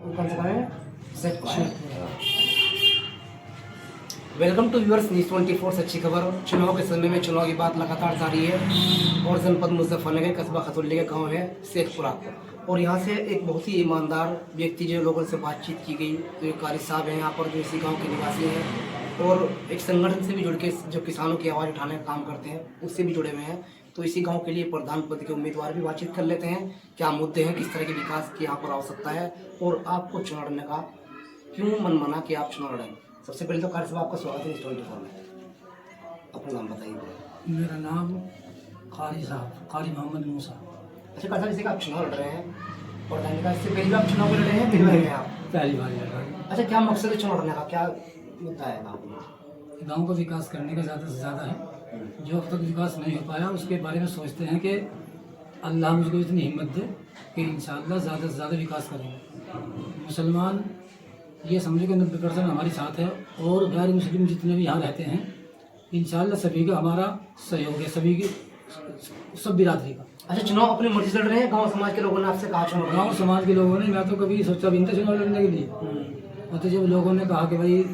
कौन सा गाँव है? शेखपुरा है। वेलकम टू व्यूअर्स न्यूज़ 24 से अच्छी खबर। चुनाव के समय में चुनाव की बात लगातार जारी है और जनपद मुजफ्फरनगर कस्बा खतुल्ली का गाँव है शेखपुरा और यहाँ से एक बहुत ही ईमानदार व्यक्ति जो लोगों से बातचीत की गई, तो एक कारी साहब हैं यहाँ पर जो इसी गाँव के निवासी हैं और एक संगठन से भी जुड़ के जो किसानों की आवाज़ उठाने का काम करते हैं उससे भी जुड़े हुए हैं। तो इसी गांव के लिए प्रधान पद के उम्मीदवार भी बातचीत कर लेते हैं, क्या मुद्दे हैं, किस तरह के विकास की यहाँ पर आवश्यकता है और आपको चुनाव लड़ने का क्यों मन माना कि आप चुनाव लड़ें। सबसे पहले तो कारी साहब आपका स्वागत है न्यूज़ 24 में। अपना नाम बताइए। मेरा नाम कारी साहब, कारी मोहम्मद मूसा। अच्छा कारी साहब, जैसे कि आप चुनाव लड़ रहे हैं प्रधान का, इससे पहले आप चुनाव लड़ रहे हैं, पहली बार हैं आप? पहली बार लड़ रहा हूँ। अच्छा, क्या मकसद है चुनाव लड़ने का, क्या मुद्दा है गाँव में? गाँव का विकास करने का ज़्यादा से ज़्यादा है। जो अब तक विकास नहीं हो पाया उसके बारे में सोचते हैं कि अल्लाह मुझको इतनी हिम्मत दे कि इंशाअल्लाह ज़्यादा से ज़्यादा विकास करेंगे। मुसलमान ये समझो कि 90% हमारे साथ है और गैर मुस्लिम जितने भी यहाँ रहते हैं इंशाअल्लाह सभी का हमारा सहयोग है, सभी की सब बिरादरी का। अच्छा, चुनाव अपनी मर्जी से लड़ रहे हैं? गाँव समाज के लोगों ने आपसे कहा चुनाव? गाँव समाज के लोगों ने, मैं तो कभी सोचा भी नहीं था चुनाव लड़ने के लिए। और तो जब लोगों ने कहा कि भाई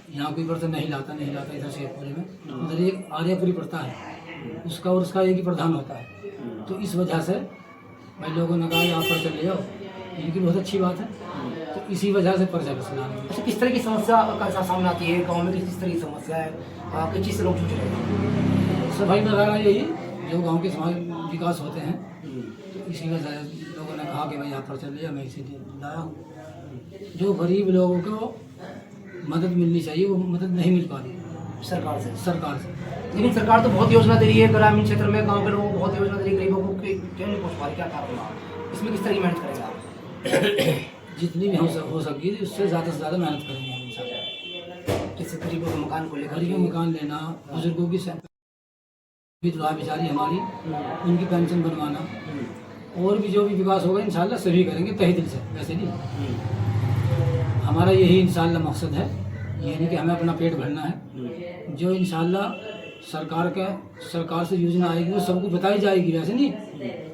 यहाँ कोई पर्सन नहीं लाता इधर शेखपुरे में, उधर एक आर्यापुरी पड़ता है उसका और उसका एक ही प्रधान होता है, तो इस वजह से भाई लोगों ने कहा यहाँ पर चले जाओ, इनकी बहुत अच्छी बात है, तो इसी वजह से पर्चा बसलाने। अच्छा, किस तरह की समस्या का सामना आती है गांव में, किस तरह की समस्या है, किस चीज़ से लोग जूझ रहे हैं? सफाई वगैरह यही जो गांव के समाज विकास होते हैं, तो इसी वजह लोगों ने कहा कि भाई यहाँ पर चले जाओ, मैं इसीलिए लाया हूँ। जो गरीब लोगों को मदद मिलनी चाहिए वो मदद नहीं मिल पा रही सरकार से। लेकिन सरकार तो बहुत योजना दे रही है ग्रामीण क्षेत्र में, गांव के लोगों को बहुत योजना दे रही है, गरीबों को क्यों नहीं पहुँच पा रही, क्या कारण है इसमें? किस तरह की मेहनत करेंगे आप? जितनी भी हो सकेगी उससे ज़्यादा से ज़्यादा मेहनत करेंगे हम इंशाल्लाह। जैसे गरीबों के मकान को लेकर, गरीबों मकान लेना, बुजुर्गों की विधवा बेचारी हमारी उनकी पेंशन बनवाना, और भी जो भी विकास होगा इंशाल्लाह सभी करेंगे तहे दिल से। वैसे नहीं, हमारा यही इंशाल्लाह मकसद है, ये नहीं कि हमें अपना पेट भरना है। जो इंशाल्लाह सरकार से योजना आएगी वो सबको बताई जाएगी। वैसे नहीं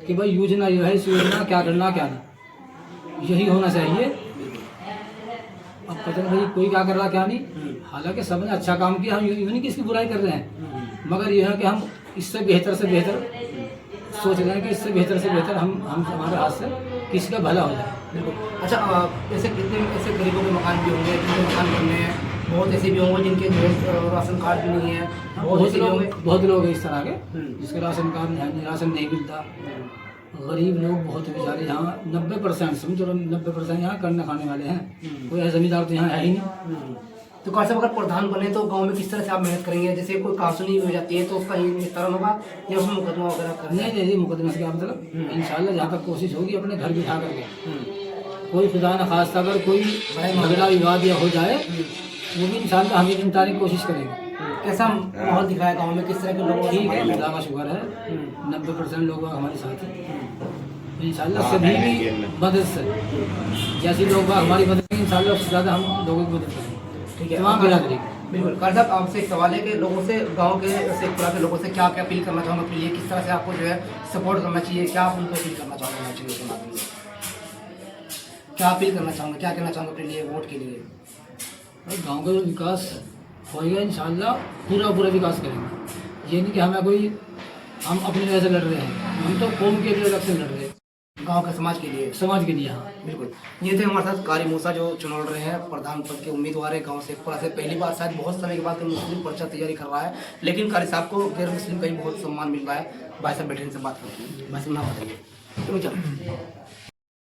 कि भाई योजना ये है, इस योजना क्या करना क्या नहीं, यही होना चाहिए। अब पता नहीं भाई कोई क्या कर रहा क्या नहीं, हालांकि सबने अच्छा काम किया, हम यूँ नहीं कि इसकी बुराई कर रहे हैं, मगर यह है कि हम इससे बेहतर से बेहतर सोच रहे हैं कि इससे बेहतर से बेहतर हम हमारे हाथ से किसी का भला हो जाए। बिल्कुल। अच्छा, ऐसे कितने ऐसे गरीबों के मकान भी होंगे जिनके मकान बनने हैं, बहुत ऐसे भी होंगे जिनके जो है राशन कार्ड भी नहीं है, बहुत लोग हैं इस तरह के जिसके राशन कार्ड नहीं, राशन नहीं मिलता। गरीब लोग बहुत बेचारे यहाँ 90% समझो 90% यहाँ करने खाने वाले हैं, कोई ऐसा जमींदार तो यहाँ है ही नहीं। तो कैसे अगर प्रधान बने तो गांव में किस तरह से आप मेहनत करेंगे? जैसे कोई कानूनी हो जाती है तो उसका निस्तारण होगा या उसमें मुकदमा वगैरह करना? नहीं, मुकदमे से क्या मतलब, इंशाल्लाह जहाँ तक कोशिश होगी अपने घर बिठा करके, कोई खुदा न खास्ता अगर कोई झगड़ा विवाद या हो जाए वो भी इंशाल्लाह हम निपटाने की कोशिश करेंगे। कैसा माहौल दिख रहा है गाँव में, किस तरह के लोग? ठीक है, खुदा का शुक्र है 90% लोग हमारे साथ हैं इंशाल्लाह। सभी की मदद से जैसे लोग हमारी मदद करेंगे इंशाल्लाह उससे ज़्यादा हम लोगों की मदद करेंगे। ठीक है, तमाम बिरादरी। बिल्कुल। कारी साहब, आपसे एक सवाल है कि लोगों से, गांव के शेखपुरा के लोगों से क्या क्या अपील करना चाहोगे अपने लिए, किस तरह से आपको जो है सपोर्ट करना चाहिए, क्या आप उनको अपील करना चाहोगे उसके माध्यम से? क्या अपील करना चाहोगे, क्या कहना चाहोगे अपने लिए वोट के लिए? गाँव का जो विकास होएगा इंशाल्लाह पूरा विकास करेंगे। ये नहीं कि हम अपने वजह से लड़ रहे हैं, हम तो कौम के लिए अलग से लड़ रहे हैं, गांव के समाज के लिए। हाँ बिल्कुल। ये थे हमारे साथ कारी मूसा जो चुनाव लड़ रहे हैं, प्रधान पद के उम्मीदवार है गांव शेखपुरा से। पहली बार शायद बहुत समय के बाद कोई मुस्लिम पर्चा तैयारी कर रहा है, लेकिन कारी साहब को गैर मुस्लिम का ही बहुत सम्मान मिल रहा है। भाई साहब बैठे से बात करते हैं। भाई साहब नाम बताइए।